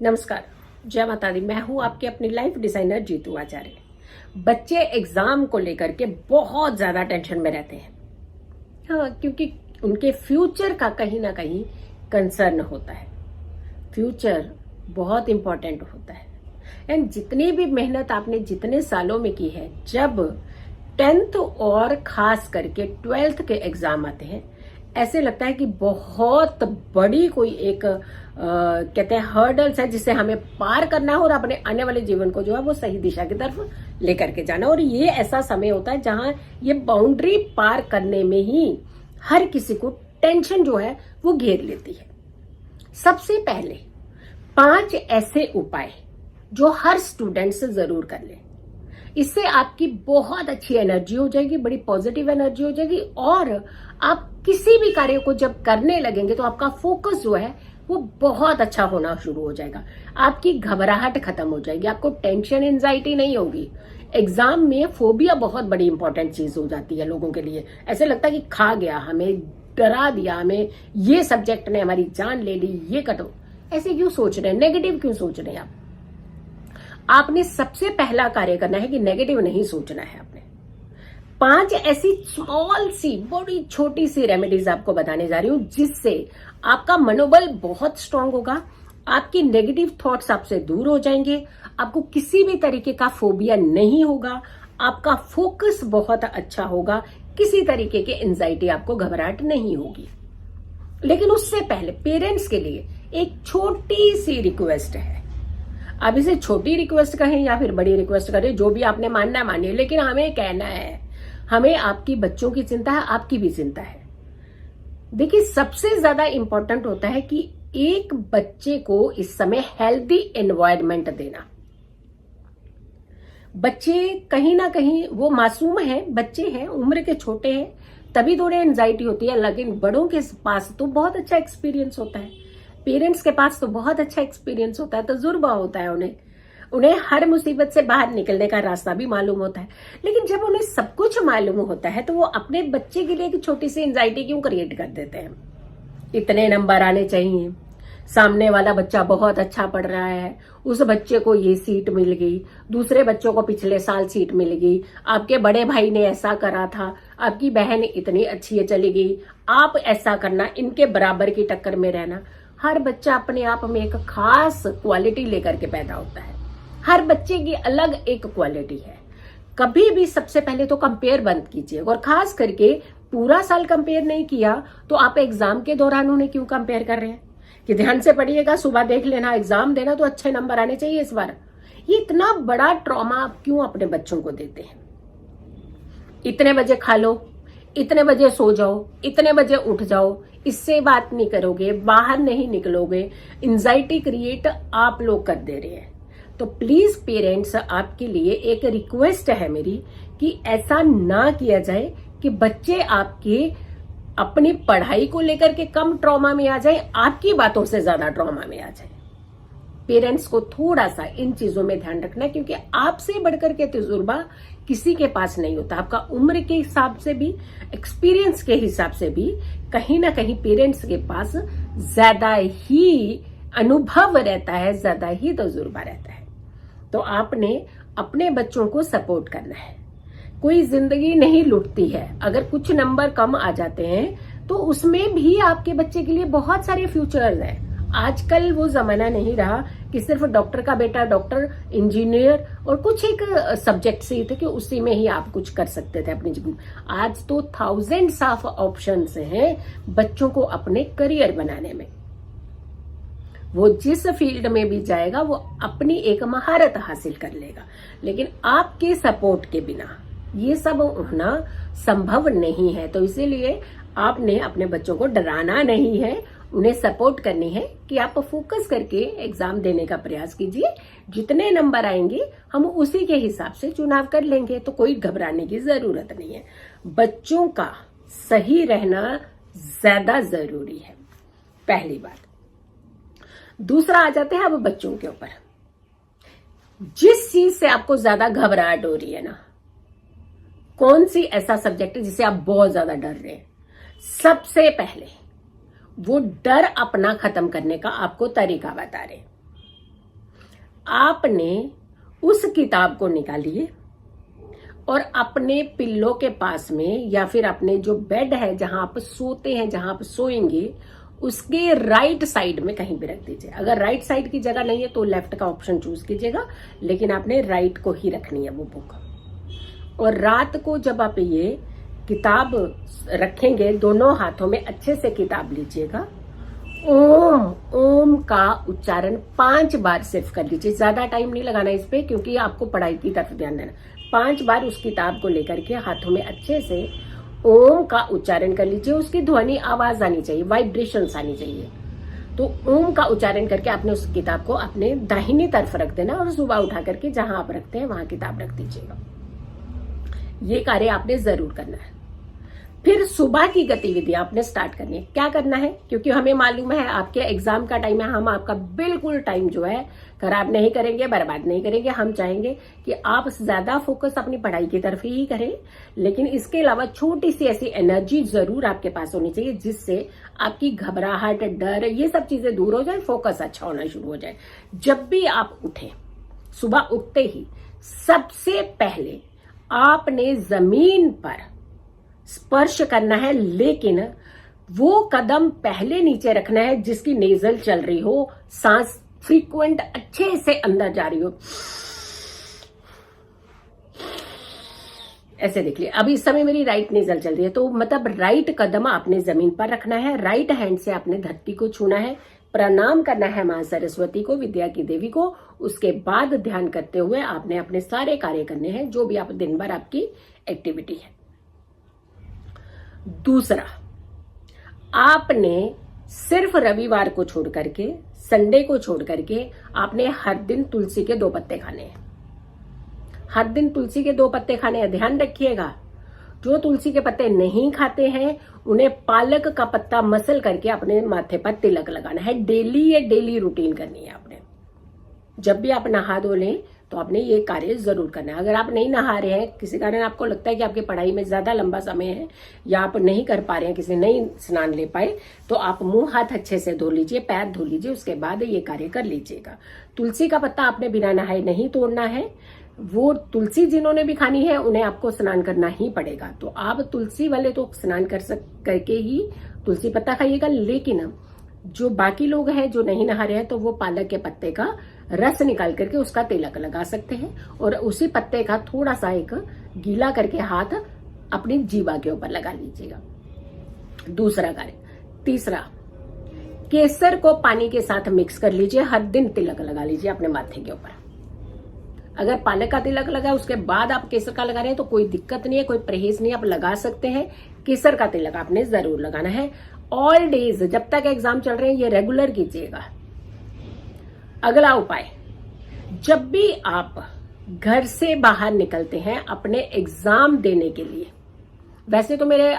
नमस्कार, जय माता दी। मैं हूं आपके अपनी लाइफ डिजाइनर जीतू आचार्य। बच्चे एग्जाम को लेकर के बहुत ज्यादा टेंशन में रहते हैं। हाँ, क्योंकि उनके फ्यूचर का कहीं ना कहीं कंसर्न होता है। फ्यूचर बहुत इंपॉर्टेंट होता है। एंड जितनी भी मेहनत आपने जितने सालों में की है, जब 10th और खास करके 12th के एग्जाम आते हैं, ऐसे लगता है कि बहुत बड़ी कोई एक कहते हैं हर्डल्स है जिसे हमें पार करना है और अपने आने वाले जीवन को जो है वो सही दिशा की तरफ लेकर के जाना। और ये ऐसा समय होता है जहां ये बाउंड्री पार करने में ही हर किसी को टेंशन जो है वो घेर लेती है। सबसे पहले 5 ऐसे उपाय जो हर स्टूडेंट से जरूर कर ले। इससे आपकी बहुत अच्छी एनर्जी हो जाएगी, बड़ी पॉजिटिव एनर्जी हो जाएगी और आप किसी भी कार्य को जब करने लगेंगे तो आपका फोकस जो है वो बहुत अच्छा होना शुरू हो जाएगा। आपकी घबराहट खत्म हो जाएगी, आपको टेंशन एंजाइटी नहीं होगी। एग्जाम में फोबिया बहुत बड़ी इंपॉर्टेंट चीज हो जाती है लोगों के लिए। ऐसे लगता है कि खा गया, हमें डरा दिया, हमें ये सब्जेक्ट ने हमारी जान ले ली, ये कटो। ऐसे क्यों सोच रहे हैं, नेगेटिव क्यों सोच रहे हैं आप? आपने सबसे पहला कार्य करना है कि नेगेटिव नहीं सोचना है। आपने 5 ऐसी स्मॉल सी बड़ी छोटी सी रेमेडीज आपको बताने जा रही हूं जिससे आपका मनोबल बहुत स्ट्रांग होगा, आपकी नेगेटिव थॉट्स आपसे दूर हो जाएंगे, आपको किसी भी तरीके का फोबिया नहीं होगा, आपका फोकस बहुत अच्छा होगा, किसी तरीके के एंजाइटी आपको घबराहट नहीं होगी। लेकिन उससे पहले पेरेंट्स के लिए एक छोटी सी रिक्वेस्ट है। अब इसे छोटी रिक्वेस्ट कहें या फिर बड़ी रिक्वेस्ट करें, जो भी आपने मानना है मानिए, लेकिन हमें कहना है, हमें आपकी बच्चों की चिंता है, आपकी भी चिंता है। देखिए, सबसे ज्यादा इंपॉर्टेंट होता है कि एक बच्चे को इस समय हेल्दी एनवायरनमेंट देना। बच्चे कहीं ना कहीं वो मासूम है, बच्चे हैं, उम्र के छोटे हैं, तभी थोड़ी एंजाइटी होती है। लेकिन बड़ों के पास तो बहुत अच्छा एक्सपीरियंस होता है, पेरेंट्स के पास तो बहुत अच्छा एक्सपीरियंस होता है, तजुर्बा होता है, उन्हें हर मुसीबत से बाहर निकलने का रास्ता भी मालूम होता है। लेकिन जब उन्हें सब कुछ मालूम होता है तो वो अपने बच्चे के लिए एक छोटी सी एंजाइटी क्यों क्रिएट कर देते हैं? इतने नंबर आने चाहिए, सामने वाला बच्चा बहुत अच्छा पढ़ रहा है, उस बच्चे को ये सीट मिल गई, दूसरे बच्चों को पिछले साल सीट मिल गई, आपके बड़े भाई ने ऐसा करा था, आपकी बहन इतनी अच्छी है चली गई, आप ऐसा करना, इनके बराबर की टक्कर में रहना। हर बच्चा अपने आप में एक खास क्वालिटी लेकर के पैदा होता है। हर बच्चे की अलग एक क्वालिटी है। कभी भी सबसे पहले तो कंपेयर बंद कीजिए, और खास करके पूरा साल कंपेयर नहीं किया तो आप एग्जाम के दौरान उन्हें क्यों कंपेयर कर रहे हैं? कि ध्यान से पढ़िएगा, सुबह देख लेना, एग्जाम देना तो अच्छे नंबर आने चाहिए इस बार। ये इतना बड़ा ट्रॉमा आप क्यों अपने बच्चों को देते हैं? इतने बजे खा लो, इतने बजे सो जाओ, इतने बजे उठ जाओ, इससे बात नहीं करोगे, बाहर नहीं निकलोगे, एंजाइटी क्रिएट आप लोग कर दे रहे हैं। तो प्लीज पेरेंट्स, आपके लिए एक रिक्वेस्ट है मेरी कि ऐसा ना किया जाए कि बच्चे आपके अपनी पढ़ाई को लेकर के कम ट्रॉमा में आ जाए, आपकी बातों से ज्यादा ट्रॉमा में आ जाए। पेरेंट्स को थोड़ा सा इन चीजों में ध्यान रखना, क्योंकि आपसे बढ़कर के तजुर्बा किसी के पास नहीं होता। आपका उम्र के हिसाब से भी, एक्सपीरियंस के हिसाब से भी कहीं ना कहीं पेरेंट्स के पास ज्यादा ही अनुभव रहता है, ज्यादा ही तजुर्बा रहता है। तो आपने अपने बच्चों को सपोर्ट करना है। कोई जिंदगी नहीं लुटती है। अगर कुछ नंबर कम आ जाते हैं तो उसमें भी आपके बच्चे के लिए बहुत सारे फ्यूचर्स हैं। आजकल वो जमाना नहीं रहा कि सिर्फ डॉक्टर का बेटा डॉक्टर, इंजीनियर और कुछ एक सब्जेक्ट से थे कि उसी में ही आप कुछ कर सकते थे अपने जीवन। आज तो थाउजेंड्स ऑफ ऑप्शंस हैं बच्चों को अपने करियर बनाने में। वो जिस फील्ड में भी जाएगा वो अपनी एक महारत हासिल कर लेगा। लेकिन आपके सपोर्ट के बिना ये सब होना संभव नहीं है। तो इसीलिए आपने अपने बच्चों को डराना नहीं है, उन्हें सपोर्ट करनी है कि आप फोकस करके एग्जाम देने का प्रयास कीजिए। जितने नंबर आएंगे हम उसी के हिसाब से चुनाव कर लेंगे, तो कोई घबराने की जरूरत नहीं है। बच्चों का सही रहना ज्यादा जरूरी है, पहली बात। दूसरा आ जाते हैं अब बच्चों के ऊपर। जिस चीज से आपको ज्यादा घबराहट हो रही है ना, कौन सी ऐसा सब्जेक्ट है जिसे आप बहुत ज्यादा डर रहे हैं, सबसे पहले वो डर अपना खत्म करने का आपको तरीका बता रहे। आपने उस किताब को निकालिए और अपने पिल्लो के पास में या फिर अपने जो बेड है जहां आप सोते हैं, जहां आप सोएंगे, उसके राइट साइड में कहीं भी रख दीजिए। अगर राइट साइड की जगह नहीं है तो लेफ्ट का ऑप्शन चूज कीजिएगा, लेकिन आपने राइट को ही रखनी है वो बुक। और रात को जब आप ये किताब रखेंगे, दोनों हाथों में अच्छे से किताब लीजिएगा, ओम ओम का उच्चारण 5 बार सिर्फ कर लीजिए। ज्यादा टाइम नहीं लगाना इस पे, क्योंकि आपको पढ़ाई की तरफ ध्यान देना। 5 बार उस किताब को लेकर के हाथों में अच्छे से ओम का उच्चारण कर लीजिए। उसकी ध्वनि आवाज आनी चाहिए, वाइब्रेशंस आनी चाहिए। तो ओम का उच्चारण करके आपने उस किताब को अपने दाहिनी तरफ रख देना और सुबह उठा करके जहां आप रखते हैं वहां किताब रख दीजिएगा। ये कार्य आपने जरूर करना है। फिर सुबह की गतिविधि आपने स्टार्ट करनी है। क्या करना है, क्योंकि हमें मालूम है आपके एग्जाम का टाइम है, हम आपका बिल्कुल टाइम जो है खराब नहीं करेंगे, बर्बाद नहीं करेंगे। हम चाहेंगे कि आप ज्यादा फोकस अपनी पढ़ाई की तरफ ही करें, लेकिन इसके अलावा छोटी सी ऐसी एनर्जी जरूर आपके पास होनी चाहिए जिससे आपकी घबराहट, डर, ये सब चीजें दूर हो जाए, फोकस अच्छा होना शुरू हो जाए। जब भी आप उठे, सुबह उठते ही सबसे पहले आपने जमीन पर स्पर्श करना है, लेकिन वो कदम पहले नीचे रखना है जिसकी नेजल चल रही हो, सांस फ्रीक्वेंट अच्छे से अंदर जा रही हो। ऐसे देख लिया। अभी इस समय मेरी राइट नेजल चल रही है, तो मतलब राइट कदम आपने जमीन पर रखना है, राइट हैंड से आपने धरती को छूना है, प्रणाम करना है मां सरस्वती को, विद्या की देवी को। उसके बाद ध्यान करते हुए आपने अपने सारे कार्य करने हैं, जो भी आप दिन भर आपकी एक्टिविटी है। दूसरा, आपने सिर्फ रविवार को छोड़ करके, संडे को छोड़ करके आपने हर दिन तुलसी के 2 पत्ते खाने हैं। हर दिन तुलसी के 2 पत्ते खाने हैं। ध्यान रखिएगा, जो तुलसी के पत्ते नहीं खाते हैं उन्हें पालक का पत्ता मसल करके अपने माथे पर तिलक लगाना है। डेली ये डेली रूटीन करनी है आपने। जब भी आप नहा धो लें तो आपने ये कार्य जरूर करना है। अगर आप नहीं नहा रहे हैं, किसी कारण आपको लगता है कि आपकी पढ़ाई में ज्यादा लंबा समय है या आप नहीं कर पा रहे हैं, किसी नहीं स्नान ले पाए, तो आप मुंह हाथ अच्छे से धो लीजिए, पैर धो लीजिए, उसके बाद ये कार्य कर लीजिएगा। तुलसी का पत्ता आपने बिना नहाए नहीं तोड़ना है। वो तुलसी जिन्होंने भी खानी है उन्हें आपको स्नान करना ही पड़ेगा। तो आप तुलसी वाले तो स्नान करके ही तुलसी पत्ता खाइएगा, लेकिन जो बाकी लोग हैं जो नहीं नहा रहे हैं तो वो पालक के पत्ते का रस निकाल करके उसका तिलक लगा सकते हैं और उसी पत्ते का थोड़ा सा एक गीला करके हाथ अपनी जीवा के ऊपर लगा लीजिएगा। दूसरा कार्य। तीसरा, केसर को पानी के साथ मिक्स कर लीजिए, हर दिन तिलक लगा लीजिए अपने माथे के ऊपर। अगर पालक का तिलक लगा उसके बाद आप केसर का लगा रहे हैं तो कोई दिक्कत नहीं है, कोई परहेज नहीं, आप लगा सकते हैं। केसर का तिलक आपने जरूर लगाना है। ऑल डेज, जब तक एग्जाम चल रहे हैं, ये रेगुलर कीजिएगा। अगला उपाय, जब भी आप घर से बाहर निकलते हैं अपने एग्जाम देने के लिए, वैसे तो मेरे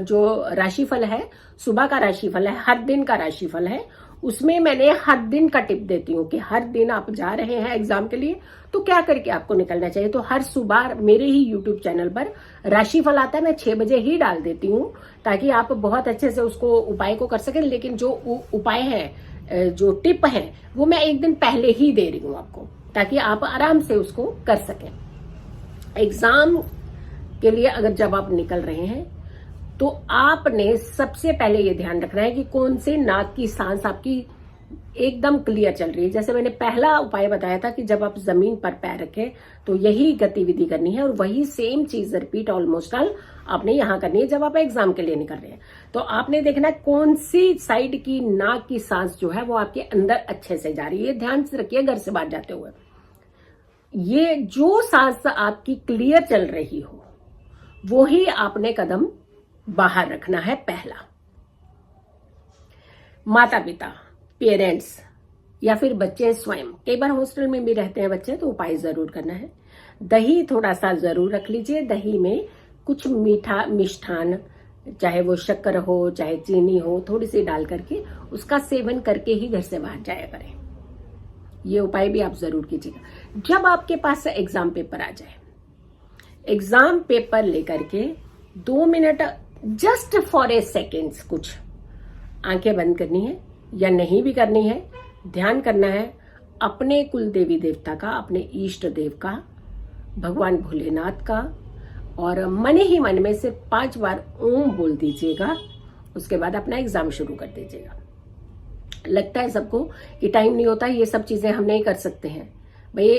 जो राशिफल है, सुबह का राशिफल है, हर दिन का राशिफल है, उसमें मैंने हर दिन का टिप देती हूँ कि हर दिन आप जा रहे हैं एग्जाम के लिए तो क्या करके आपको निकलना चाहिए। तो हर सुबह मेरे ही यूट्यूब चैनल पर राशिफल आता है, मैं 6 बजे ही डाल देती हूँ ताकि आप बहुत अच्छे से उसको उपाय को कर सकें। लेकिन जो उपाय है, जो टिप है, वो मैं एक दिन पहले ही दे रही हूँ आपको, ताकि आप आराम से उसको कर सकें। एग्जाम के लिए अगर जब आप निकल रहे हैं तो आपने सबसे पहले ये ध्यान रखना है कि कौन से नाक की सांस आपकी एकदम क्लियर चल रही है। जैसे मैंने पहला उपाय बताया था कि जब आप जमीन पर पैर रखें तो यही गतिविधि करनी है और वही सेम चीज रिपीट ऑलमोस्ट ऑल आपने यहां करनी है जब आप एग्जाम के लिए निकल रहे हैं। तो आपने देखना है कौन सी साइड की नाक की सांस जो है वो आपके अंदर अच्छे से जा रही है। ध्यान से रखिए घर से बाहर जाते हुए, ये जो सांस आपकी क्लियर चल रही हो वो ही आपने कदम बाहर रखना है। पहला, माता पिता, पेरेंट्स या फिर बच्चे स्वयं, कई बार हॉस्टल में भी रहते हैं बच्चे, तो उपाय जरूर करना है। दही थोड़ा सा जरूर रख लीजिए। दही में कुछ मीठा मिष्ठान, चाहे वो शक्कर हो चाहे चीनी हो, थोड़ी सी डाल करके उसका सेवन करके ही घर से बाहर जाया करें। ये उपाय भी आप जरूर कीजिएगा। जब आपके पास एग्जाम पेपर आ जाए, एग्जाम पेपर लेकर के 2 minute just for a seconds कुछ आंखें बंद करनी है या नहीं भी करनी है, ध्यान करना है। अपने कुल देवी देवता का, अपने इष्ट देव का, भगवान भोलेनाथ का, और मन ही मन में सिर्फ 5 बार ओम बोल दीजिएगा। उसके बाद अपना एग्जाम शुरू कर दीजिएगा। लगता है सबको कि टाइम नहीं होता, ये सब चीजें हम नहीं कर सकते हैं। भाई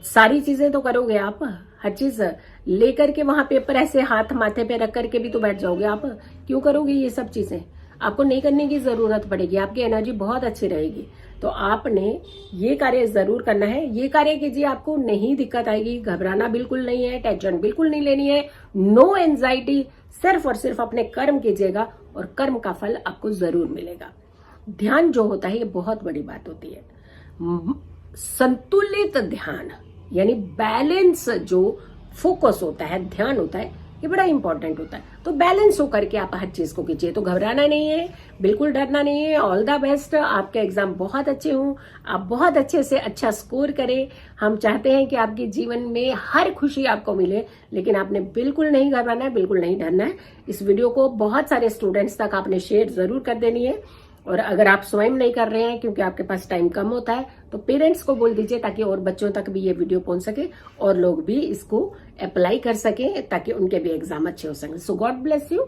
सारी चीजें तो करोगे आप, हर चीज लेकर के वहां पेपर ऐसे हाथ माथे पे रख करके भी तो बैठ जाओगे आप। क्यों करोगे ये सब चीजें? आपको नहीं करने की जरूरत पड़ेगी, आपकी एनर्जी बहुत अच्छी रहेगी। तो आपने ये कार्य जरूर करना है। ये कार्य कीजिए, आपको नहीं दिक्कत आएगी। घबराना बिल्कुल नहीं है, टेंशन बिल्कुल नहीं लेनी है, नो एंजाइटी। सिर्फ और सिर्फ अपने कर्म कीजिएगा और कर्म का फल आपको जरूर मिलेगा। ध्यान जो होता है ये बहुत बड़ी बात होती है। संतुलित ध्यान यानी बैलेंस, जो फोकस होता है, ध्यान होता है, ये बड़ा इंपॉर्टेंट होता है। तो बैलेंस होकर के आप हर चीज को कीजिए। तो घबराना नहीं है, बिल्कुल डरना नहीं है। ऑल द बेस्ट, आपके एग्जाम बहुत अच्छे हों, आप बहुत अच्छे से अच्छा स्कोर करें। हम चाहते हैं कि आपके जीवन में हर खुशी आपको मिले, लेकिन आपने बिल्कुल नहीं घबराना है, बिल्कुल नहीं डरना है। इस वीडियो को बहुत सारे स्टूडेंट्स तक आपने शेयर जरूर कर देनी है। और अगर आप स्वयं नहीं कर रहे हैं क्योंकि आपके पास टाइम कम होता है, तो पेरेंट्स को बोल दीजिए ताकि और बच्चों तक भी ये वीडियो पहुंच सके और लोग भी इसको अप्लाई कर सके ताकि उनके भी एग्जाम अच्छे हो सके। सो गॉड ब्लेस यू,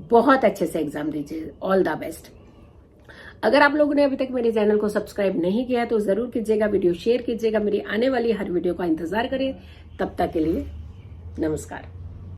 बहुत अच्छे से एग्जाम दीजिए। All the best. अगर आप लोगों ने अभी तक मेरे चैनल को सब्सक्राइब नहीं किया तो जरूर कीजिएगा, वीडियो शेयर कीजिएगा, मेरी आने वाली हर वीडियो का इंतजार करें। तब तक के लिए नमस्कार।